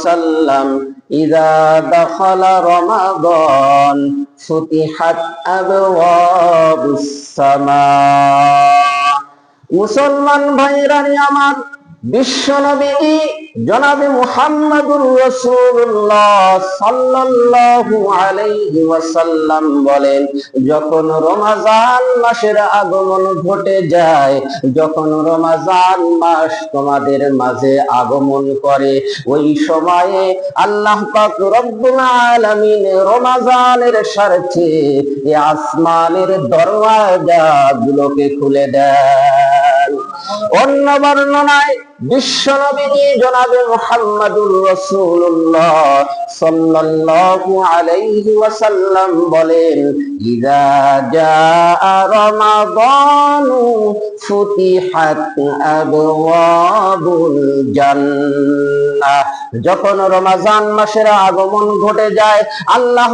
ওয়াসাল্লাম ইযা দাখালা রমাদান ফুতিহাত আবওয়াবুস সামা। মুসলমান ভাইরা আমার, বিশ্বনবী জনাবে মুহাম্মদুর রাসূলুল্লাহ সাল্লাল্লাহু আলাইহি ওয়াসাল্লাম বলেন, যখন রমজান মাসের আগমন ঘটে যায়, যখন রমজান মাস তোমাদের মাঝে আগমন করে, ওই সময়ে আল্লাহ পাক রব্বুল আলামিন রমজানের স্বার্থে এই আসমানের দরওয়াজাগুলোকে খুলে দেন। অন্য বর্ণনায় বিশ্বনবী জনাবে মুহাম্মদুর রাসূলুল্লাহ সাল্লাল্লাহু আলাইহি ওয়াসাল্লাম বলেন, ইযা জাআ রমাদানু ফুতিহাত আবওয়াবুল জান্নাহ। যখন রমজান মাসের আগমন ঘটে যায়, আল্লাহ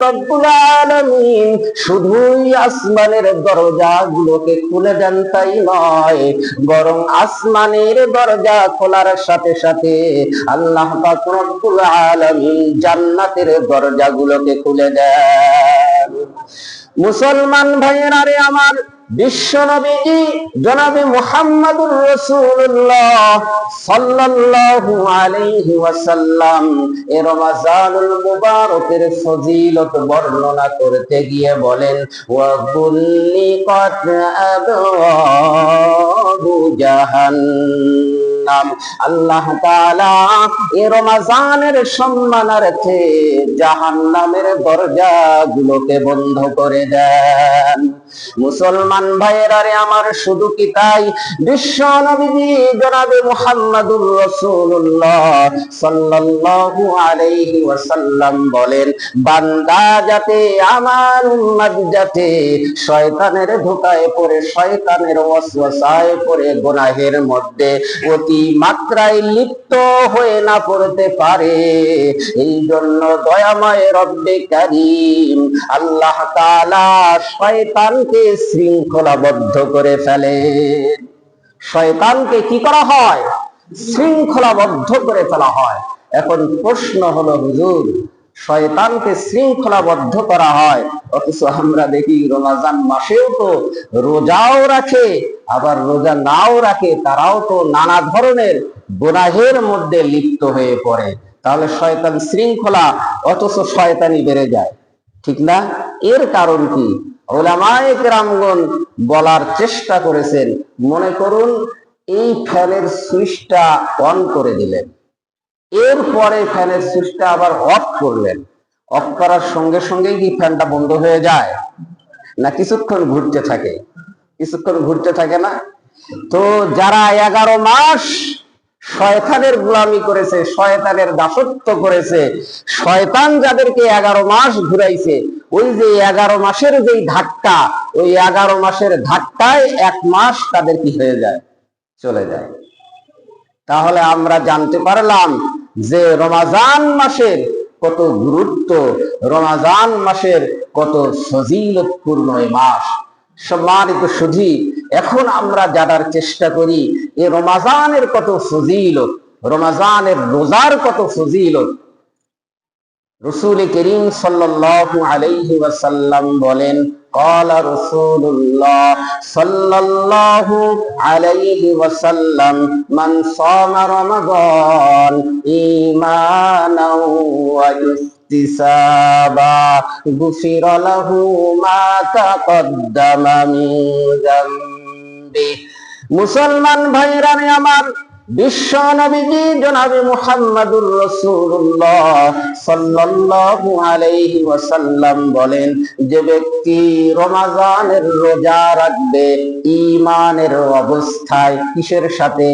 রব্বুল আলামিন শুধুই আসমানের দরজাগুলোকে খুলে দেন তাই নয়, বরং আসমানের দরজা খোলার সাথে সাথে আল্লাহ পাক রব্বুল আলামিন জান্নাতের দরজাগুলোকে খুলে দেন। মুসলমান ভাইয়েরা আমার, বিশ্বনবী জনাবে মুহাম্মদুর রাসূলুল্লাহ সাল্লাল্লাহু আলাইহি ওয়াসাল্লাম এই রমজানুল মুবারকের ফজিলত বর্ণনা করতে গিয়ে বলেন, ওয়া বুল্লিকাত আবওয়াবু জাহান্নাম। আল্লাহ তাআলা এই রমজানের সম্মানার্থে জাহান্নামের দরজাগুলোকে বন্ধ করে দেন। মুসলমান ভাইয়েরা আমার, শুধু কি তাই, বিশ্ব নবী জনাবে মুহাম্মদুর রাসূলুল্লাহ সাল্লাল্লাহু আলাইহি ওয়াসাল্লাম বলেন, বান্দা যাতে, আমার উম্মত যাতে শয়তানের ধোঁকায় পড়ে, শয়তানের ওয়াসওয়াসায় পড়ে গুনাহের মধ্যে অতি মাত্রায় লিপ্ত হয়ে না পড়তে পারে, এই জন্য দয়াময় রব্বে কারীম আল্লাহ তাআলা শয়তানকে শৃঙ্খলাবদ্ধ করে ফেলেন। শয়তানকে কি করা হয়? শৃঙ্খলাবদ্ধ করে ফেলা হয়। এখন প্রশ্ন হলো, হুজুর, শয়তানকে শৃঙ্খলাবদ্ধ করা হয়, অথচ আমরা দেখি রমজান মাসেও তো রোজাও রাখে, আবার রোজা নাও রাখে, তারাও তো নানা ধরনের গুনাহের মধ্যে লিপ্ত হয়ে পড়ে। তাহলে শয়তান শৃঙ্খলা, অথচ শয়তানি বেড়ে যায়, ঠিক না? এর কারণ কি? উলামায়ে কেরামগণ বলার চেষ্টা করেছেন। মনে করুন এই ফ্যানের সুইচটা অন করে দিলেন, এরপরে ফ্যানের সুইচটা আবার অফ করলেন, অফ করার সঙ্গে সঙ্গে কি ফ্যানটা বন্ধ হয়ে যায়? না কিছুক্ষণ ঘুরতে থাকে? কিছুক্ষণ ঘুরতে থাকে না? তো যারা 11 মাস শয়তানের গোলামি করেছে, শয়তানের দাসত্ব করেছে, শয়তান যাদেরকে 11 মাস ঘুরাইছে, ওই যে 11 মাসের যেই ধাক্কা, ওই 11 মাসের ধাক্কায় 1 মাস তাদের কি হয়ে যায়? চলে যায়। তাহলে আমরা জানতে পারলাম যে রমজান মাসের কত গুরুত্ব, রমজান মাসের কত ফজিলতপূর্ণ মাস। সম্মানিত সুধী, এখন আমরা জানার চেষ্টা করি এই রমজানের কত ফজিলত, রমজানের রোজার কত ফজিলত। রাসূল করিম সাল্লাল্লাহু আলাইহি ওয়াসাল্লাম বলেন, ক্বালা রাসূলুল্লাহ সাল্লাল্লাহু আলাইহি ওয়াসাল্লাম, মান সামা রমাদান ঈমানান ওয়া ইহতিসাবা গুফিরা লাহু মা তাকদ্দামা মিন যামবি। মুসলমান ভাইরা আমার, বিশ্ব নবী জনাবে মুহাম্মদুর রাসূলুল্লাহ সাল্লাল্লাহু আলাইহি ওয়াসাল্লাম বলেন, যে ব্যক্তি রমজানের রোজা রাখবে ঈমানের অবস্থায়, কিসের সাথে?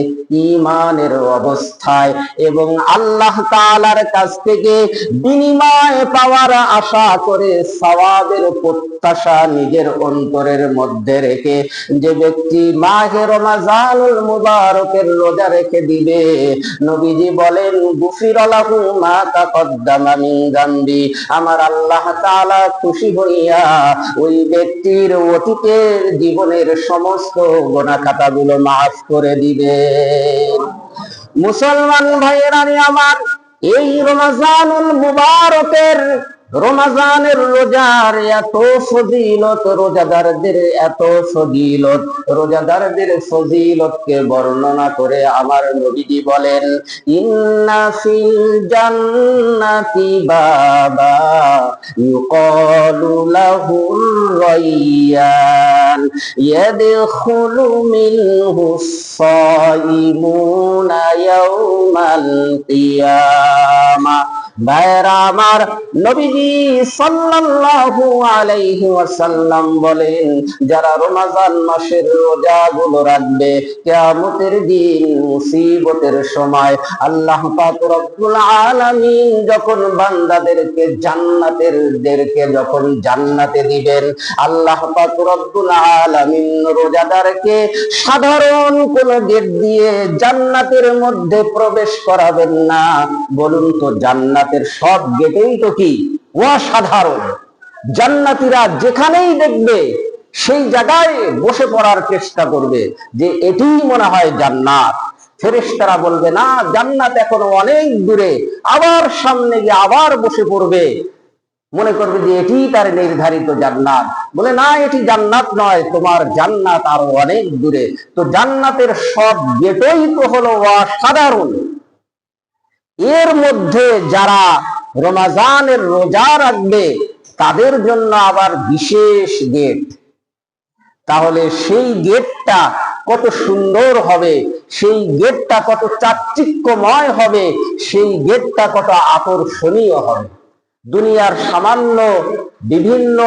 ঈমানের অবস্থায়, এবং আল্লাহ তাআলার কাছ থেকে বিনিময় পাওয়ার আশা করে, সওয়াবের প্রত্যাশা নিজের অন্তরের মধ্যে রেখে যে ব্যক্তি মাহে রমজানুল মুবারকের রোজা রেখে দিবে, নবীজি বলেন, গুফিরা লাহু মা তাকদ্দামা মিন যামবি, আমার আল্লাহ তাআলা খুশি হইয়া ওই ব্যক্তির অতীতের জীবনের সমস্ত গুনাহ খাতাগুলো মাফ করে দিবেন। মুসলমান ভাইয়েরা আমার, এই রমজানুল মুবারকের রমজানের রোজার এত ফজিলত, রোজাদারদের এত ফজিলত, রোজাদারদের ফজিলতকে বর্ণনা করে আমার নবীজি বলেন, ইন্না ফিল জান্নাতি বাবা ইউকালু লাহুর রায়্যান ইয়াদখুলু মিনহুস সায়িমুনা ইয়াওমাল কিয়ামা। ভাইরা আমার, নবীজি সাল্লাল্লাহু আলাইহি ওয়াসাল্লাম বলেন, যারা রমজান মাসের রোজাগুলো রাখবে, কিয়ামতের দিন মুসিবতের সময় আল্লাহ পাক রব্বুল আলামিন যখন বান্দাদেরকে যখন জান্নাতে দিবেন, আল্লাহ পাক রব্বুল আলামিন রোজাদারকে সাধারণ কোন গেট দিয়ে জান্নাতের মধ্যে প্রবেশ করাবেন না। বলুন তো, জান্নাতের সব গেটেই তো কি অসাধারণ। জান্নাতীরা যেখানেই দেখবে সেই জায়গায় বসে পড়ার চেষ্টা করবে যে এটিই মনে হয় জান্নাত। ফেরেশতারা বলবে না, জান্নাত এখনো অনেক দূরে, আবার সামনে গিয়ে আবার বসে পড়বে, মনে করবে যে এটি তার নির্ধারিত জান্নাত। বলে না, এটি জান্নাত নয়, তোমার জান্নাত আরো অনেক দূরে। তো জান্নাতের সব গেটই তো হলো অসাধারণ। এর মধ্যে যারা রমজানের রোজা রাখবে তাদের জন্য আবার বিশেষ গেট। তাহলে সেই গেটটা কত সুন্দর হবে, সেই গেটটা কত চাকচিক্যময় হবে, সেই গেটটা কত আকর্ষণীয় হবে। দুনিয়ার সামান্য বিভিন্ন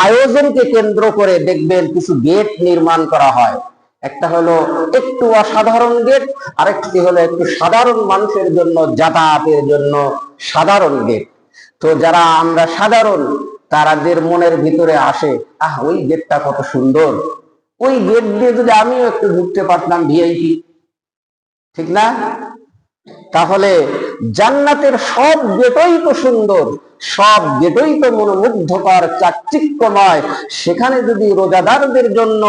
আয়োজনকে কেন্দ্র করে দেখবেন কিছু গেট নির্মাণ করা হয়। একটা হলো একটু অসাধারণ গেট, আরেকটি হলো একটু সাধারণ মানুষের জন্য যাতায়াতের জন্য সাধারণ গেট। তো যারা আমরা সাধারণ, তাদের মনের ভিতরে আসে, ওই গেটটা কত সুন্দর, ওই গেট দিয়ে যদি আমিও একটু ঢুকতে পারতাম ভিআইপি, ঠিক না? তাহলে জান্নাতের সব গেটই তো সুন্দর, সব গেটই তো মনোমুগ্ধকর, চাকচিক্যময়। সেখানে যদি রোজাদারদের জন্য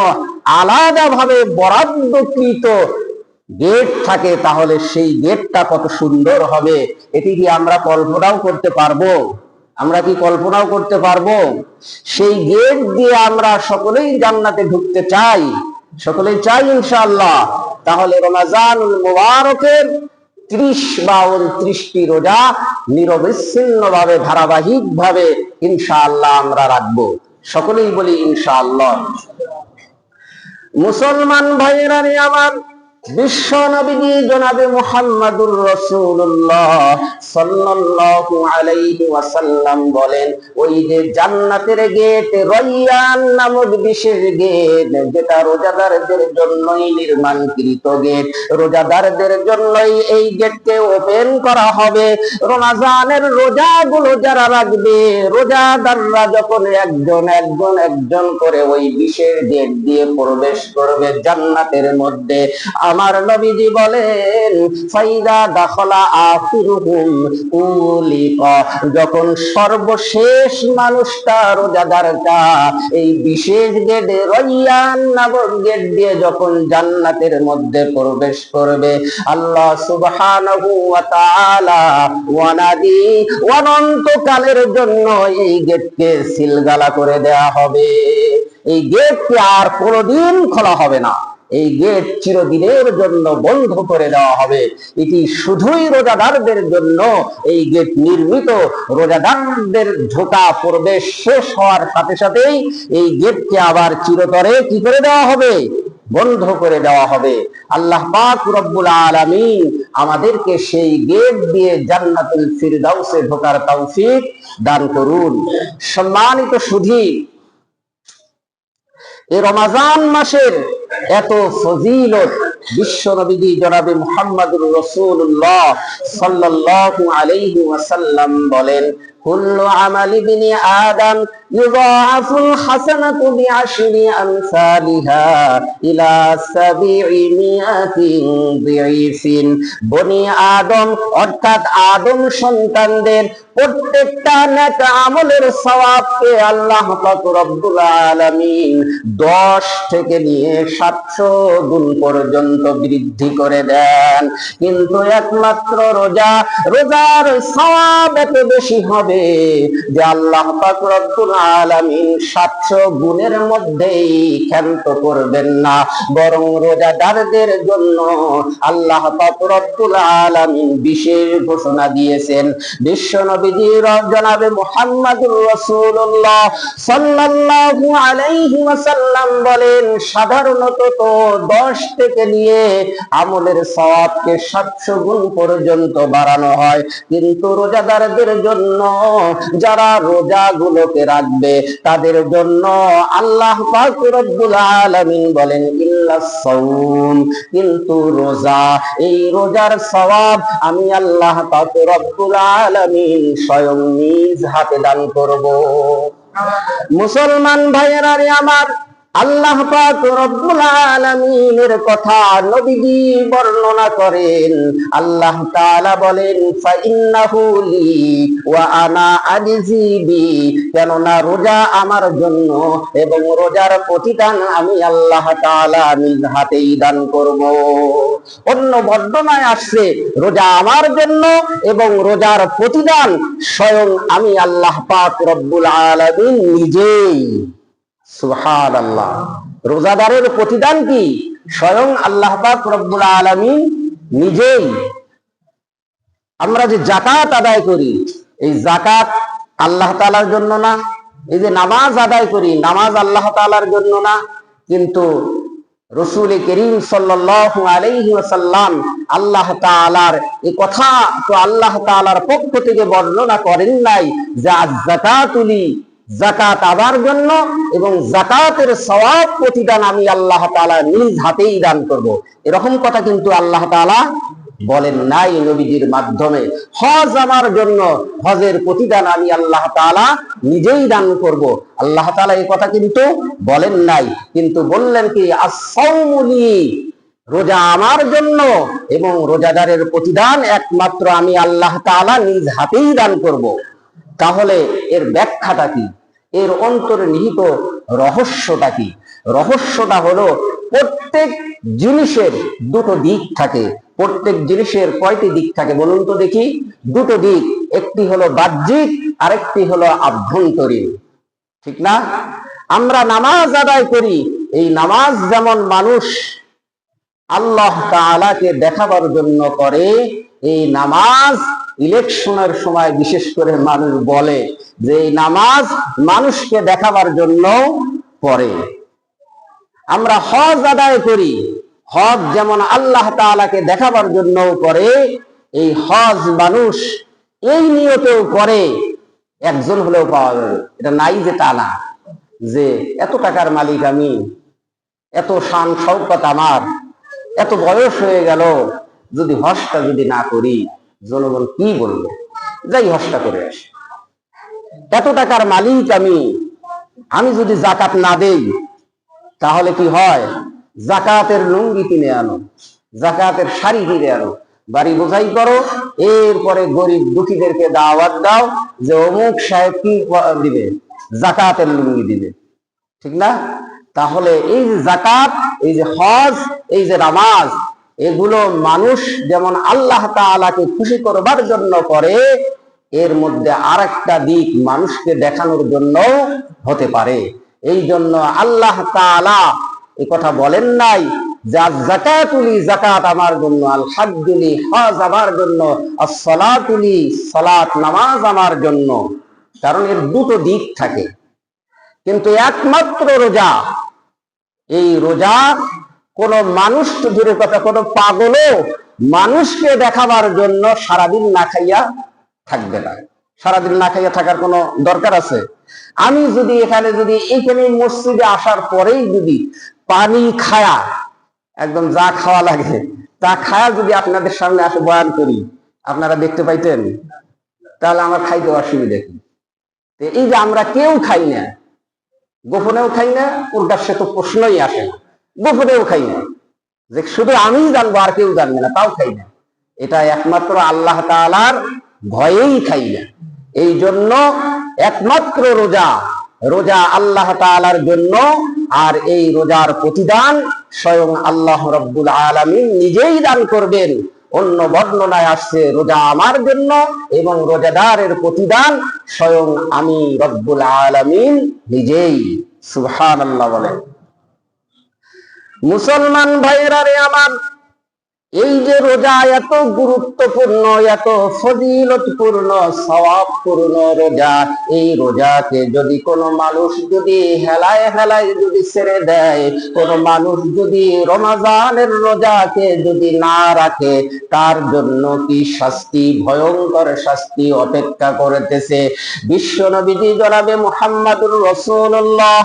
আলাদাভাবে বরাদ্দকৃত গেট থাকে, তাহলে সেই গেটটা কত সুন্দর হবে, এটি কি আমরা কল্পনাও করতে পারবো? আমরা কি কল্পনাও করতে পারবো? সেই গেট দিয়ে আমরা সকলেই জান্নাতে ঢুকতে চাই, সকলেই চাই ইনশাআল্লাহ। তাহলে রমজানুল মুবারকের 30 বা 29টি রোজা নিরবিচ্ছিন্ন ভাবে, ধারাবাহিক ভাবে ইনশাআল্লাহ আমরা রাখবো। সকলেই বলি ইনশাআল্লাহ। মুসলমান ভাইয়েরা আমার, বিশ্ব নবীজি জনাবে মুহাম্মাদুর রাসূলুল্লাহ সাল্লাল্লাহু আলাইহি ওয়াসাল্লাম বলেন, ওই যে জান্নাতের গেট রায়্যান নামক বিশেষ গেট, যেটা রোজাদারদের জন্যই নির্মাণকৃত গেট, রোজাদারদের জন্যই এই গেটকে ওপেন করা হবে। রমজানের রোজাগুলো যারা রাখবে, রোজাদাররা যখন একজন করে ওই বিশেষ গেট দিয়ে প্রবেশ করবে জান্নাতের মধ্যে, আমার নবীজি বলেন, ফাইদা দাখলা আখিরুহুম উলিকা, যখন সর্বশেষ মানুষটা, রোজাদারটা এই বিশেষ গেট রায়্যান নামক গেট দিয়ে যখন জান্নাতের মধ্যে প্রবেশ করবে, আল্লাহ সুবহানাহু ওয়া তাআলা ওয়ানাদি, অনন্তকালের জন্য এই গেটকে সিলগালা করে দেয়া হবে। এই গেটকে আর কোনোদিন খোলা হবে না, এই গেট চিরদিনের জন্য বন্ধ করে দেওয়া হবে। এটি শুধুই রোজাদারদের জন্য এই গেট নির্মিত। রোজাদারদের ঢোকা প্রবেশ শেষ হওয়ার সাথে সাথেই এই গেটকে আবার চিরতরে কি করে দেওয়া হবে? বন্ধ করে দেওয়া হবে। আল্লাহ পাক রব্বুল আলামিন আমাদেরকে সেই গেট দিয়ে জান্নাতুল ফিরদাউসে ঢোকার তৌফিক দান করুন। সম্মানিত সুধী, এই রমজান মাসের এত ফজিলত বিশ্ব নবীজি জনাবে মুহাম্মাদুর রাসূলুল্লাহ সাল্লাল্লাহু আলাইহি ওয়াসাল্লাম বলেন, কুল্লু আমালি ইবনি আদম ইউযাআফুল হাসানাতু বিআশরি আমসালিহা ইলা ৭০০ দিইফিন। বনি আদম অর্থাৎ আদম সন্তানদের প্রত্যেকটা নেক আমলের সওয়াবকে আল্লাহ পাক রব্বুল আলামিন 10 থেকে নিয়ে 700 গুণ পর্যন্ত বৃদ্ধি করে দেন। কিন্তু একমাত্র রোজার সওয়াব এত বেশি হবে যে আল্লাহ পাক রব্বুল আলামিন 700 গুণের মধ্যেই ক্ষান্ত করবেন না, বরং রোজাদারদের জন্য আল্লাহ পাক রব্বুল আলামিন বিশেষ ঘোষণা দিয়েছেন। বিশ্বনবী জনাবে মুহাম্মদুর রাসূলুল্লাহ সাল্লাল্লাহু আলাইহি ওয়াসাল্লাম বলেন, সাধারণত তো 10 থেকে নিয়ে আমলের সওয়াবকে 700 গুণ পর্যন্ত বাড়ানো হয়, কিন্তু রোজাদারদের জন্য, যারা রোজাগুলোকে রাখবে তাদের জন্য আল্লাহ পাক রব্বুল আলামিন বলেন ইল্লাস সাওম, কিন্তু রোজা, এই রোজার সওয়াব আমি আল্লাহ পাক রব্বুল আলামিন স্বয়ং নিজ হাতে দান করব। মুসলমান ভাইয়েরা রে আমার, আল্লাহ পাক রব্বুল আলামিনের কথা নবীজি বর্ণনা করেন। আল্লাহ তাআলা বলেন ফাইন্নাহু লি ওয়া আনা আজজি বি, কেননা রোজা আমার জন্য এবং রোজার প্রতিদান আমি আল্লাহ তাআলা নিজ হাতেই দান করব। অন্য বর্ণনায় আসছে রোজা আমার জন্য এবং রোজার প্রতিদান স্বয়ং আমি আল্লাহ পাক রব্বুল আলামিন নিজেই। সুবহানাল্লাহ। রোজাদারের প্রতিদান কি? স্বয়ং আল্লাহ পাক রব্বুল আলামিন নিজেই। আমরা যে যাকাত আদায় করি, এই যাকাত আল্লাহ তাআলার জন্য না। এই যে নামাজ আদায় করি, নামাজ আল্লাহ তাআলার জন্য না। কিন্তু রাসূল করিম সাল্লাল্লাহু আলাইহি ওয়াসাল্লাম আল্লাহ তাআলার এই কথা তো আল্লাহ তাআলার পক্ষ থেকে বর্ণনা করেন নাই যে যাকাতুলি, যাকাত আবার জন্য এবং যাকাতের সওয়াব প্রতিদান আমি আল্লাহ তাআলা নিজ হাতেই দান করব, এরকম কথা কিন্তু আল্লাহ তাআলা বলেন নাই নবীজির মাধ্যমে। হজ আমার জন্য, হজের প্রতিদান আমি আল্লাহ তাআলা নিজেই দান করব, আল্লাহ তাআলা এই কথা কিন্তু বলেন নাই। কিন্তু বললেন কি as-সাওমু লি, রোজা আমার জন্য এবং রোজাদারের প্রতিদান একমাত্র আমি আল্লাহ তাআলা নিজ হাতেই দান করব। তাহলে এর ব্যাখ্যাটা কি? এর অন্তর্নিহিত রহস্যটা কি? রহস্যটা হলো প্রত্যেক জিনিসের দুটো দিক থাকে। প্রত্যেক জিনিসের কয়টি দিক থাকে বলুন তো দেখি? দুটো দিক, একটি হলো বাহ্যিক, আরেকটি হলো আভ্যন্তরীণ, ঠিক না? আমরা নামাজ আদায় করি, এই নামাজ যেমন মানুষ আল্লাহ তাআলাকে দেখাবার জন্য করে, এই নামাজ ইলেকশনের সময় বিশেষ করে মানুষ বলে যে এই নামাজ মানুষকে দেখাবার জন্য পড়ে। আমরা হজ আদায় করি, হজ যেমন আল্লাহ তাআলাকে দেখাবার জন্য করে, এই হজ মানুষ এই নিয়তেও করে একজন হলেও পাওয়া যাবে, এটা নাই যে তা না, যে এত টাকার মালিক আমি, এত শান শওকত আমার, এত বয়স হয়ে গেল, যদি হজটা যদি না করি জনগণ কি বলবে, যাই হজটা করে আসি। এত টাকার মালিক আমি যদি যাকাত না দেই তাহলে কি হয়? যাকাতের লুঙ্গি কিনে আনো, যাকাতের শাড়ি কিনে আনো, বাড়ি বোঝাই করো, এরপরে গরিব দুঃখীদেরকে দাওয়াত দাও যে অমুক সাহেব কি দিবে, যাকাতের লুঙ্গি দিবে, ঠিক না? তাহলে এই যে যাকাত, এই যে হজ, এই যে নামাজ, এগুলো মানুষ যেমন আল্লাহ তাআলাকে খুশি করবার জন্য করে, এর মধ্যে আরেকটা দিক মানুষকে দেখানোর জন্য হতে পারে। এই জন্য আল্লাহ তাআলা এই কথা বলেন নাই যে যাকাতুলি, যাকাত আমার জন্য, আল হাজ্জুলি, হজ আমার জন্য, as-সালাতুলি, সালাত নামাজ আমার জন্য, কারণ এর দুটো দিক থাকে। কিন্তু একমাত্র রোজা, এই রোজা কোন মানুষ, দূরের কথা কোন পাগলও মানুষকে দেখাবার জন্য সারাদিন না খাইয়া থাকবে না। সারাদিন না খাইয়া থাকার কোনো দরকার আছে? আমি যদি এইখানে মসজিদে আসার পরেই যদি পানি খায়া, একদম যা খাওয়া লাগে তা খায়া যদি আপনাদের সামনে আসে বয়ান করি, আপনারা দেখতে পাইতেন? তাহলে আমার খাইতে অসুবিধা কি? এই যে আমরা কেউ খাই না, গোপনেও খাই না, প্রকাশ্যে তো প্রশ্নই আসে না, গোপনেও খাই না, যে শুধু আমি জানবো আর কেউ জানবে না তাও খাই না, এটা একমাত্র আল্লাহ তাআলার ভয়েই খাই না। এই জন্য একমাত্র রোজা, রোজা আল্লাহ তাআলার জন্য, আর এই রোজার প্রতিদান স্বয়ং আল্লাহ রাব্বুল আলামিন নিজেই দান করবেন। অন্য বর্ণনায় আসছে রোজা আমার জন্য এবং রোজাদারের প্রতিদান স্বয়ং আমি রব্বুল আলামিন নিজেই। সুবহানাল্লাহ বলেন। মুসলমান ভাইয়েরা রে আমার, এই যে রোজা এত গুরুত্বপূর্ণ, এত ফজিলতপূর্ণ, সওয়াবপূর্ণ রোজা, এই রোজাকে যদি কোনো মানুষ যদি হেলায় হেলায় যদি ছেড়ে দেয়, কোনো মানুষ যদি রমজানের রোজাকে যদি না রাখে, তার জন্য কি শাস্তি, ভয়ঙ্কর শাস্তি অপেক্ষা করতেছে। বিশ্ব নবীজি জনাবে মুহাম্মদুর রাসূলুল্লাহ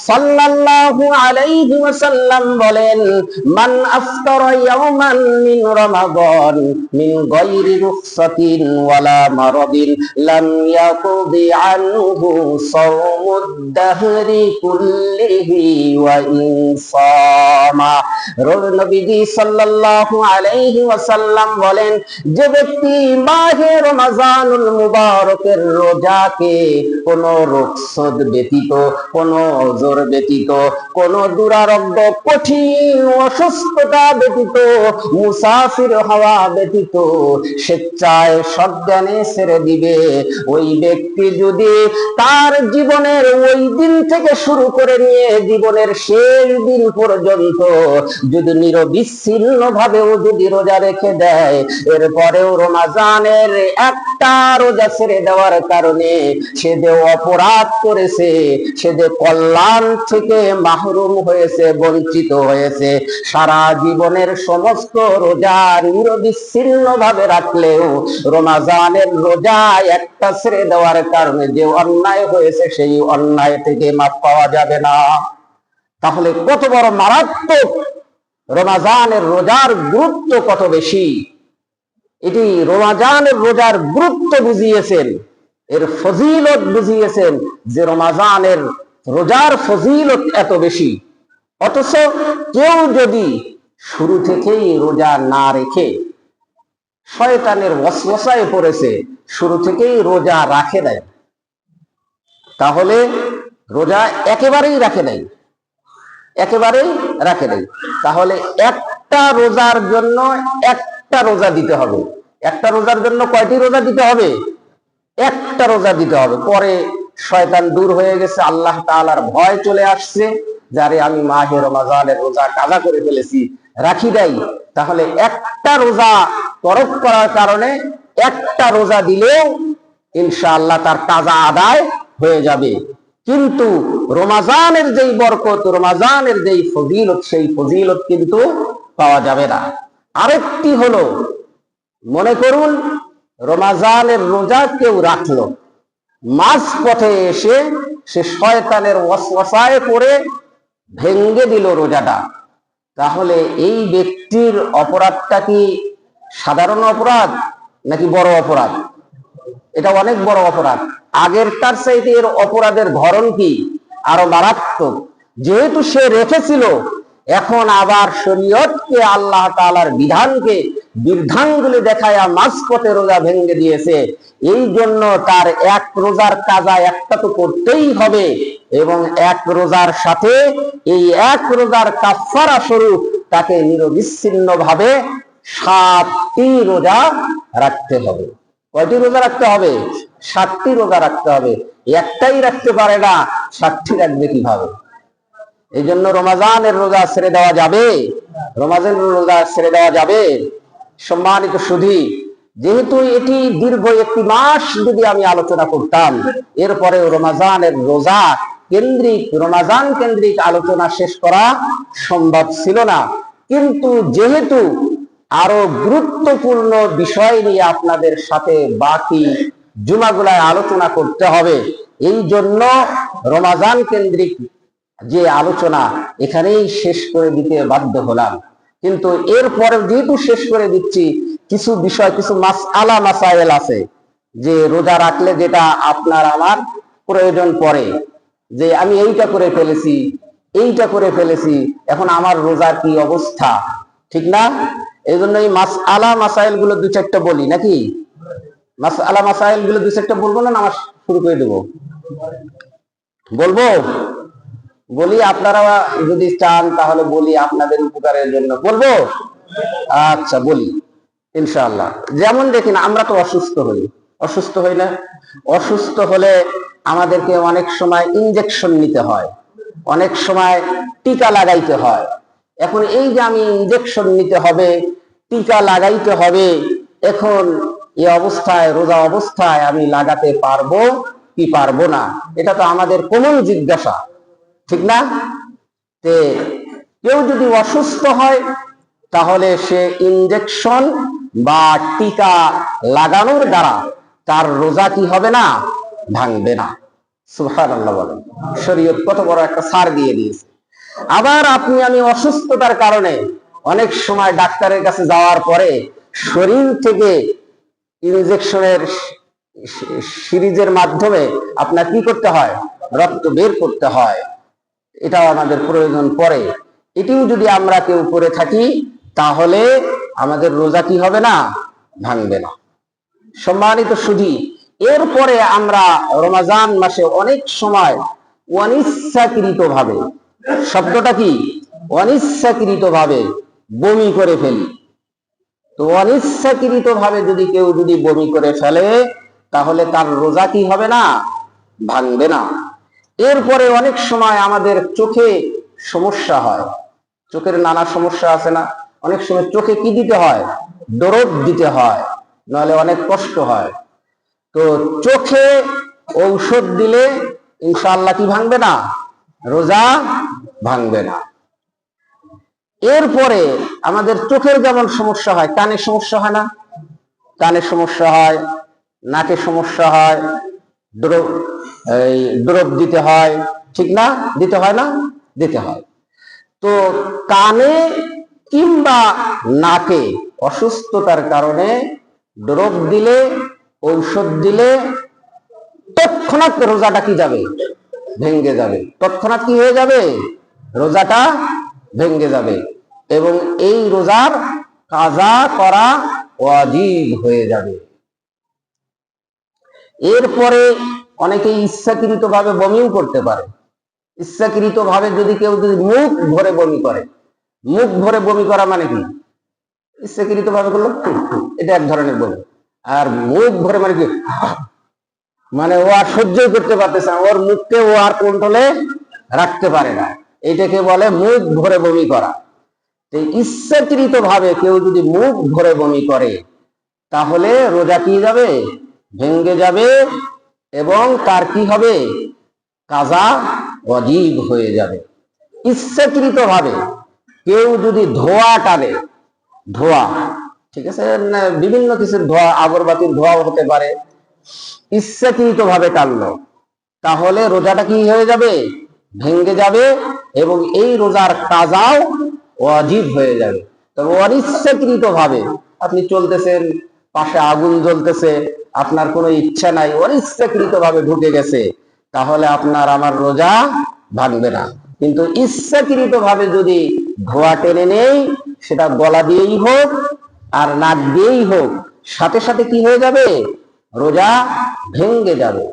সাল্লাল্লাহু আলাইহি ওয়াসাল্লাম বলেন, মান আফতারা ইয়াওমান মিন রমাদান মিন গায়রি রুখসাতিন ওয়ালা মারাদিন লাম ইয়াকুদি আনহু সাওমুদ দাহরি কুল্লিহি ওয়া ইনসামা। নবীজি সাল্লাল্লাহু আলাইহি ওয়াসাল্লাম বলেন, যে ব্যক্তি মাহে রমজানুল মুবারকের রোজাকে কোন রুখসত ব্যতীত, কোন ওজর ব্যতীত, কোন দুরারোগ্য কঠিন অসুস্থতা ব্যতীত, মুসাফির হওয়া ব্যতীত স্বেচ্ছায় সজ্ঞানে ছেড়ে দিবে, ওই ব্যক্তি যদি তার জীবনের ওই দিন থেকে শুরু করে নিয়ে জীবনের শেষ দিন পর্যন্ত যদি নিরবিচ্ছিন্ন ভাবেও যদি রোজা রেখে দেয়, এরপরেও রমজানের একটা রোজা ছেড়ে দেওয়ার কারণে সে যে অপরাধ করেছে, সে যে কল্যাণ থেকে মাহরুম হয়েছে, বঞ্চিত হয়েছে, সারা জীবনের সমস্ত রোজা নিরবিচ্ছিন্ন ভাবে রাখলেও রমজানের রোজা একটা ছেড়ে দেওয়ার কারণে যে অন্যায় হয়েছে, সেই অন্যায় থেকে মাফ পাওয়া যাবে না। তাহলে কত বড় মারাত্মক রমজানের রোজার গুরুত্ব, কত বেশি এটি রমজানের রোজার গুরুত্ব বুঝিয়েছেন, এর ফজিলত বুঝিয়েছেন, যে রমজানের রোজার ফজিলত এত বেশি। অথচ কেউ যদি শুরু থেকেই রোজা না রেখে শয়তানের ওয়াসওয়াসায় পড়েছে, শুরু থেকেই রোজা রাখে দেয়, তাহলে রোজা একেবারেই রাখে দেয়, একেবারেই রাখে দেয়, তাহলে একটা রোজার জন্য একটা রোজা দিতে হবে। একটা রোজার জন্য কয়টি রোজা দিতে হবে? একটা রোজা দিতে হবে। পরে শয়তান দূর হয়ে গেছে, আল্লাহ তাআলার ভয় চলে আসছে, যারে আমি মাহে রমজানের রোজা কাজা করে ফেলেছি, রাখি দেয়, তাহলে একটা রোজা তরক করার কারণে একটা রোজা দিলেও ইনশাআল্লাহ তার কাজা আদায় হয়ে যাবে। কিন্তু রমজানের যেই বরকত, রমজানের যেই ফজিলত, সেই ফজিলত কিন্তু পাওয়া যাবে না। আরেকটি হলো, মনে করুন রমজানের রোজা কেউ রাখলো, মাঝ পথে এসে সে শয়তানের ওয়াসওয়াসায় পড়ে ভেঙ্গে দিল রোজাটা, তাহলে এই ব্যক্তির অপরাধটা কি সাধারণ অপরাধ নাকি বড় অপরাধ? এটা অনেক বড় অপরাধ। আগেরটার চাইতে এর অপরাধের ধরন কি আরো মারাত্মক। যেহেতু সে রেখেছিল, এখন আবার শরীয়তকে, আল্লাহ তাআলার বিধানকে বিধানগুলি দেখায়া মাঝপথে রোজা ভেঙে দিয়েছে, এই জন্য তার এক রোজার কাজা একটা তো করতেই হবে, এবং এক রোজার সাথে এই এক রোজার কাফারা স্বরূপ তাকে নিরবিচ্ছিন্ন ভাবে 7টি রোজা রাখতে হবে। কয়টি রোজা রাখতে হবে? 7টি রোজা রাখতে হবে। একটাই রাখতে পারে না, 7টি রাখবে কিভাবে? এই জন্য রমজানের রোজা ছেড়ে দেওয়া যাবে? রমজানের রোজা ছেড়ে দেওয়া যাবে? সম্মানিত সুধী, যেহেতু এটি দীর্ঘ একটি মাস যদি আমি আলোচনা করতাম, এরপরে রমজানের রোজা কেন্দ্রিক, রমজান কেন্দ্রিক আলোচনা শেষ করা সম্ভব ছিল না। কিন্তু যেহেতু আরো গুরুত্বপূর্ণ বিষয় নিয়ে আপনাদের সাথে বাকি জুমাগুলায় আলোচনা করতে হবে, এই জন্য রমজান কেন্দ্রিক যে আলোচনা এখানেই শেষ করে দিতে বাধ্য হলাম। কিন্তু এরপরে যেহেতু শেষ করে দিচ্ছি, কিছু বিষয়, কিছু মাসআলা মাসাইল আছে যে রোজা রাখলে যেটা আপনার আমার প্রয়োজন পড়ে যে আমি এইটা করে ফেলেছি, এইটা করে ফেলেছি, এখন আমার রোজার কি অবস্থা, ঠিক না? এই জন্য এই মাসআলা মাসাইল গুলো দু চারটা বলি নাকি? মাসআলা মাসাইল গুলো দু চারটা বলবো না, নামাজ শুরু করে দেবো? বলবো? বলি, আপনারা যদি চান তাহলে বলি, আপনাদের উপকারের জন্য বলবো। আচ্ছা বলি ইনশাআল্লাহ। যেমন দেখেন, আমরা তো অসুস্থ হই না? অসুস্থ হলে আমাদেরকে অনেক সময় ইনজেকশন নিতে হয়, অনেক সময় টিকা লাগাইতে হয়। এখন এই যে আমি ইনজেকশন নিতে হবে, টিকা লাগাইতে হবে, এখন এই অবস্থায়, রোজা অবস্থায় আমি লাগাতে পারবো কি পারবো না, এটা তো আমাদের কমন জিজ্ঞাসা, ঠিক না? তে কেউ যদি অসুস্থ হয় তাহলে সে ইনজেকশন বা টিকা লাগানোর দ্বারা তার রোজা কি হবে না? ভাঙবে না। সুবহানাল্লাহ বলেন। শরীয়ত কত বড় একটা ছাড় দিয়ে দিয়েছে। আবার আপনি আমি অসুস্থতার কারণে অনেক সময় ডাক্তারের কাছে যাওয়ার পরে শরীর থেকে ইনজেকশনের সিরিজের মাধ্যমে আপনার কি করতে হয়? রক্ত বের করতে হয়। এটাও আমাদের প্রয়োজন পড়ে। এটিও যদি আমরা কেউ করে থাকি তাহলে আমাদের রোজা কি হবে না? ভাঙবে না। সম্মানিত সুধী, এরপরে আমরা রমজান মাসে অনেক সময় অনিচ্ছাকৃত ভাবে, শব্দটা কি? অনিচ্ছাকৃত ভাবে বমি করে ফেলি। তো অনিচ্ছাকৃত ভাবে যদি কেউ বমি করে ফেলে তাহলে তার রোজা কি হবে না? ভাঙবে না। এরপরে অনেক সময় আমাদের চোখে সমস্যা হয়, চোখের নানা সমস্যা আছে না? অনেক সময় চোখে কি দিতে হয়? ড্রপ দিতে হয়, নাহলে অনেক কষ্ট হয়। তো চোখে ঔষধ দিলে ইনশাআল্লাহ কি ভাঙবে না? রোজা ভাঙবে না। এরপরে আমাদের চোখের যেমন সমস্যা হয়, কানে সমস্যা হয় না? কানে সমস্যা হয়, নাকে সমস্যা হয়, ড্রপ দিতে হয়, ঠিক না? দিতে হয় না? দিতে হয়। তো কানে কিংবা নাকে অসুস্থতার কারণে ড্রপ দিলে, ঔষধ দিলে তৎক্ষণাৎ রোজাটা কি যাবে? ভেঙ্গে যাবে। তৎক্ষণাৎ কি হয়ে যাবে? রোজাটা ভেঙ্গে যাবে এবং এই রোজার কাজা করা ওয়াজিব হয়ে যাবে। এরপরে অনেকে ইচ্ছাকৃত ভাবে বমিও করতে পারে। ইচ্ছাকৃত ভাবে যদি কেউ মুখ ভরে বমি করে, মুখ ভরে বমি করা মানে কি? ইচ্ছাকৃত ভাবে করলো, এটা এক ধরনের বমি। আর মুখ ভরে মানে কি? মানে ও আর সহ্যই করতে পারতেছে না, ওর মুখকে ও আর কন্ট্রোলে রাখতে পারে না, এটাকে বলে মুখ ভরে বমি করা। ইচ্ছাকৃত ভাবে কেউ যদি মুখ ভরে বমি করে তাহলে রোজা কি যাবে? ভেঙ্গে যাবে এবং তার কি হবে? কাজা ওয়াজিব হয়ে যাবে। ইচ্ছাকৃত ভাবে কেউ যদি ধোঁয়া টানে, ধোঁয়া, ঠিক আছে, বিভিন্ন কিছুর ধোঁয়া, আগরবাতির ধোঁয়াও হতে পারে, ইচ্ছাকৃত ভাবে টানলো তাহলে রোজাটা কি হয়ে যাবে? ভেঙ্গে যাবে এবং এই রোজার কাজাও ওয়াজিব হয়ে যাবে। তবে অনিচ্ছাকৃত ভাবে আপনি চলতেছেন, পাশে আগুন জ্বলতেছে, আপনার কোনো ইচ্ছা নাই, অনিচ্ছাকৃত ভাবে ঢুকে গেছে, তাহলে আপনার আমার রোজা ভাঙবে না। কিন্তু ইচ্ছাকৃত ভাবে যদি ধোঁয়া টেনে নেই, সেটা গলা দিয়েই হোক আর নাক দিয়েই হোক, সাথে সাথে কি হয়ে যাবে? রোজা ভেঙ্গে যাবে।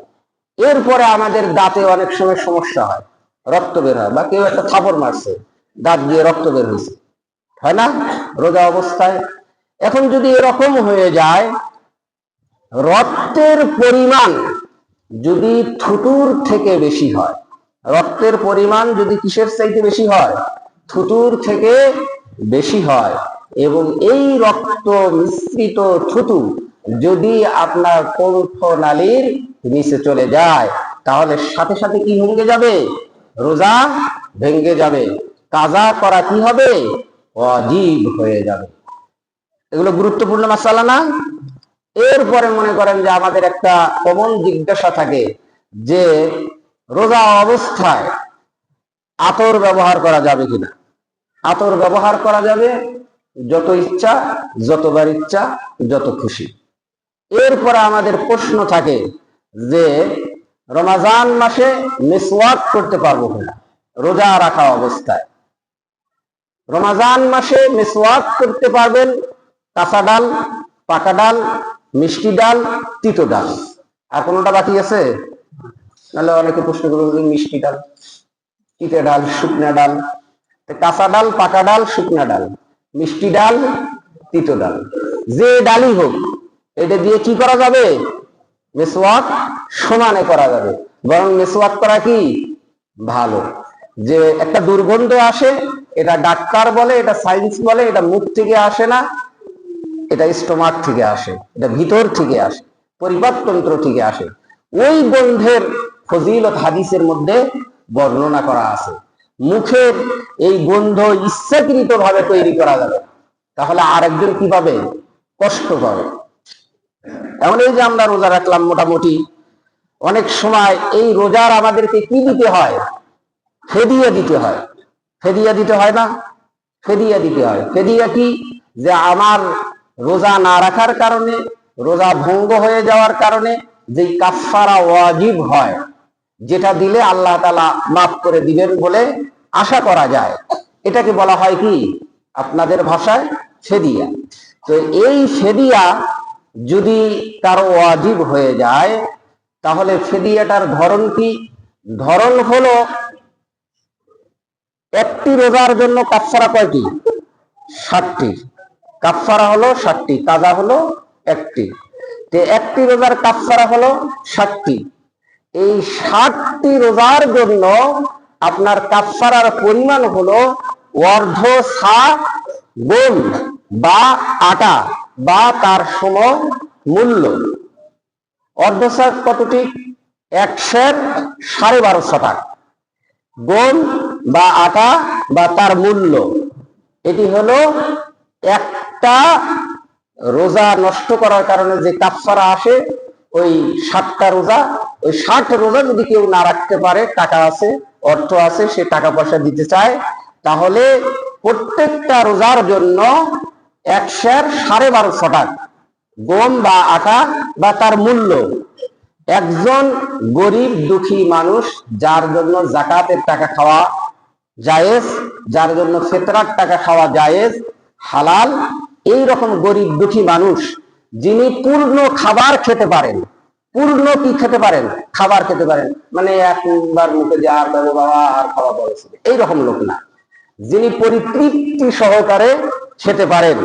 এরপরে আমাদের দাঁতে অনেক সময় সমস্যা হয়, রক্ত বের হয়, বা কেউ একটা থাপড় মারছে, দাঁত দিয়ে রক্ত বের হয়েছে, হয় না রোজা অবস্থায়? এখন যদি এরকম হয়ে যায়, রক্তের পরিমাণ যদি থুতুর থেকে বেশি হয়, রক্তের পরিমাণ যদি কিসের চাইতে বেশি হয়? থুতুর থেকে বেশি হয়, এবং এই রক্ত মিশ্রিত থুতু যদি আপনার কণ্ঠনালীর নিচে চলে যায় তাহলে সাথে সাথে কি ভেঙে যাবে? রোজা ভেঙে যাবে। কাজা করা কি হবে? ওয়াজিব হয়ে যাবে। এগুলো গুরুত্বপূর্ণ মাসালা না? এরপরে মনে করেন যে আমাদের একটা কমন জিজ্ঞাসা থাকে যে রোজা অবস্থায় আতর ব্যবহার করা যাবে কিনা? আতর ব্যবহার করা যাবে যত ইচ্ছা, যতবার ইচ্ছা, যত খুশি। এরপরে আমাদের প্রশ্ন থাকে যে রমজান মাসে মিসওয়াক করতে পারবো কিনা রোজা রাখা অবস্থায়? রমজান মাসে মিসওয়াক করতে পারবেন কাঁচা ডাল, পাকা ডাল, মিষ্টি ডাল, তিতো ডাল। আর কোনোটা বাকি আছে? নাহলে অনেকে প্রশ্ন করবেন মিষ্টি ডাল, তিতো ডাল, শুকনা ডাল। কাঁচা ডাল, পাকা ডাল, শুকনা ডাল, মিষ্টি ডাল, তিতো ডাল, যে ডালই হোক এটা দিয়ে কি করা যাবে? মিসওয়াক সমানে করা যাবে। বরং মিসওয়াক করা কি ভালো। যে একটা দুর্গন্ধ আসে, এটা ডাক্তার বলে, এটা সায়েন্স বলে, এটা মুখ থেকে আসে না, এটা স্টোমাক থেকে আসে, এটা ভিতর থেকে আসে, পরিপাকতন্ত্র থেকে আসে। ওই গন্ধের ফজিলত হাদিসের মধ্যে বর্ণনা করা আছে। মুখের এই গন্ধ ইচ্ছাকৃত ভাবে তৈরি করা যাবে, তাহলে আরেকজন কি পাবে? কষ্ট পাবে। এমন এই যে আমরা রোজা রাখলাম, মোটামুটি অনেক সময় এই রোজার আমাদেরকে কি দিতে হয়? ফেদিয়া দিতে হয়। ফেদিয়া দিতে হয় না? ফেদিয়া দিতে হয়। ফেদিয়া কি? যে আমার রোজা না রাখার কারণে, রোজা ভঙ্গ হয়ে যাওয়ার কারণে যে কাফারা ওয়াজিব হয়, যেটা দিলে আল্লাহ তাআলা মাফ করে দিবেন বলে আশা করা যায়, এটাকে বলা হয় কি আপনাদের ভাষায়? ফেদিয়া। তো এই ফেদিয়া যদি কারো ওয়াজিব হয়ে যায়, তাহলে ফেদিয়াটার ধরন কি? ধরন হলো, একটি রোজার জন্য কাফারা কয়টি? 60টি। কাফারা হলো 60টি, কাজা হলো একটি। একটি রোজার কাফারা হলো 60টি। এই 60টি রোজার জন্য আপনার কাফারার পরিমাণ হলো অর্ধ সা গম বা আটা বা তার সম মূল্য। অর্ধ সা কতটি? 1/12 টাকা। গম বা আটা বা তার মূল্য, এটি হলো একটা রোজা নষ্ট করার কারণে যে কাফারা আসে, ওই 60টা রোজা। ওই 60 রোজা যদি কেউ না রাখতে পারে, টাকা আছে, অর্থ আছে, সে টাকা পয়সা দিতে চায়, তাহলে প্রত্যেকটা রোজার জন্য 1/12 টাকা গম বা আটা বা তার মূল্য। একজন গরিব দুঃখী মানুষ, যার জন্য যাকাতের টাকা খাওয়া জায়েজ, যার জন্য ফিতরার টাকা খাওয়া জায়েজ, হালাল, এই রকম গরিব দুঃখী মানুষ যিনি পূর্ণ খাবার খেতে পারেন, পূর্ণ কি খেতে পারেন? খাবার খেতে পারেন, মানে একবার মুখে যে আর দেবো বাবা আর খাওয়া পড়েছে, এইরকম লোক না। যিনি পরিতৃপ্তি সহকারে খেতে পারেন,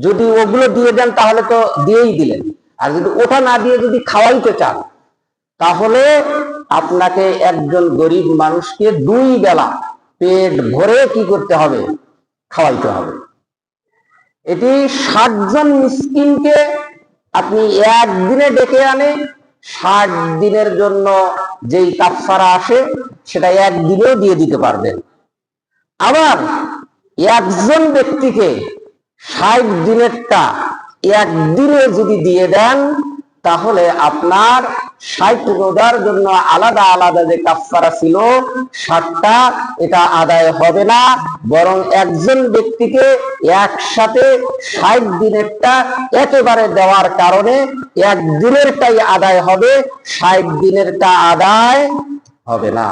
যদি ওগুলো দিয়ে দেন তাহলে তো দিয়েই দিলেন। আর যদি ওটা না দিয়ে যদি খাওয়াইতে চান, তাহলে আপনাকে একজন গরিব মানুষকে 2 বেলা পেট ভরে কি করতে হবে? খাওয়াইতে হবে। এটি 60 জন মিসকিনকে আপনি একদিনে ডেকে আনে 60 দিনের জন্য যেই কাফারা আসে, সেটা একদিনেও দিয়ে দিতে পারবেন। আবার একজন ব্যক্তিকে 60 দিনেরটা একদিনে যদি দিয়ে দেন, তাহলে আপনার 60 রোজার জন্য আলাদা আলাদা যে কাফারা ছিল 60টা, এটা আদায় হবে না। বরং একজন ব্যক্তিকে একসাথে 60 দিনেরটা একেবারে দেওয়ার কারণে একদিনেরটাই আদায় হবে, 60 দিনেরটা আদায় হবে না।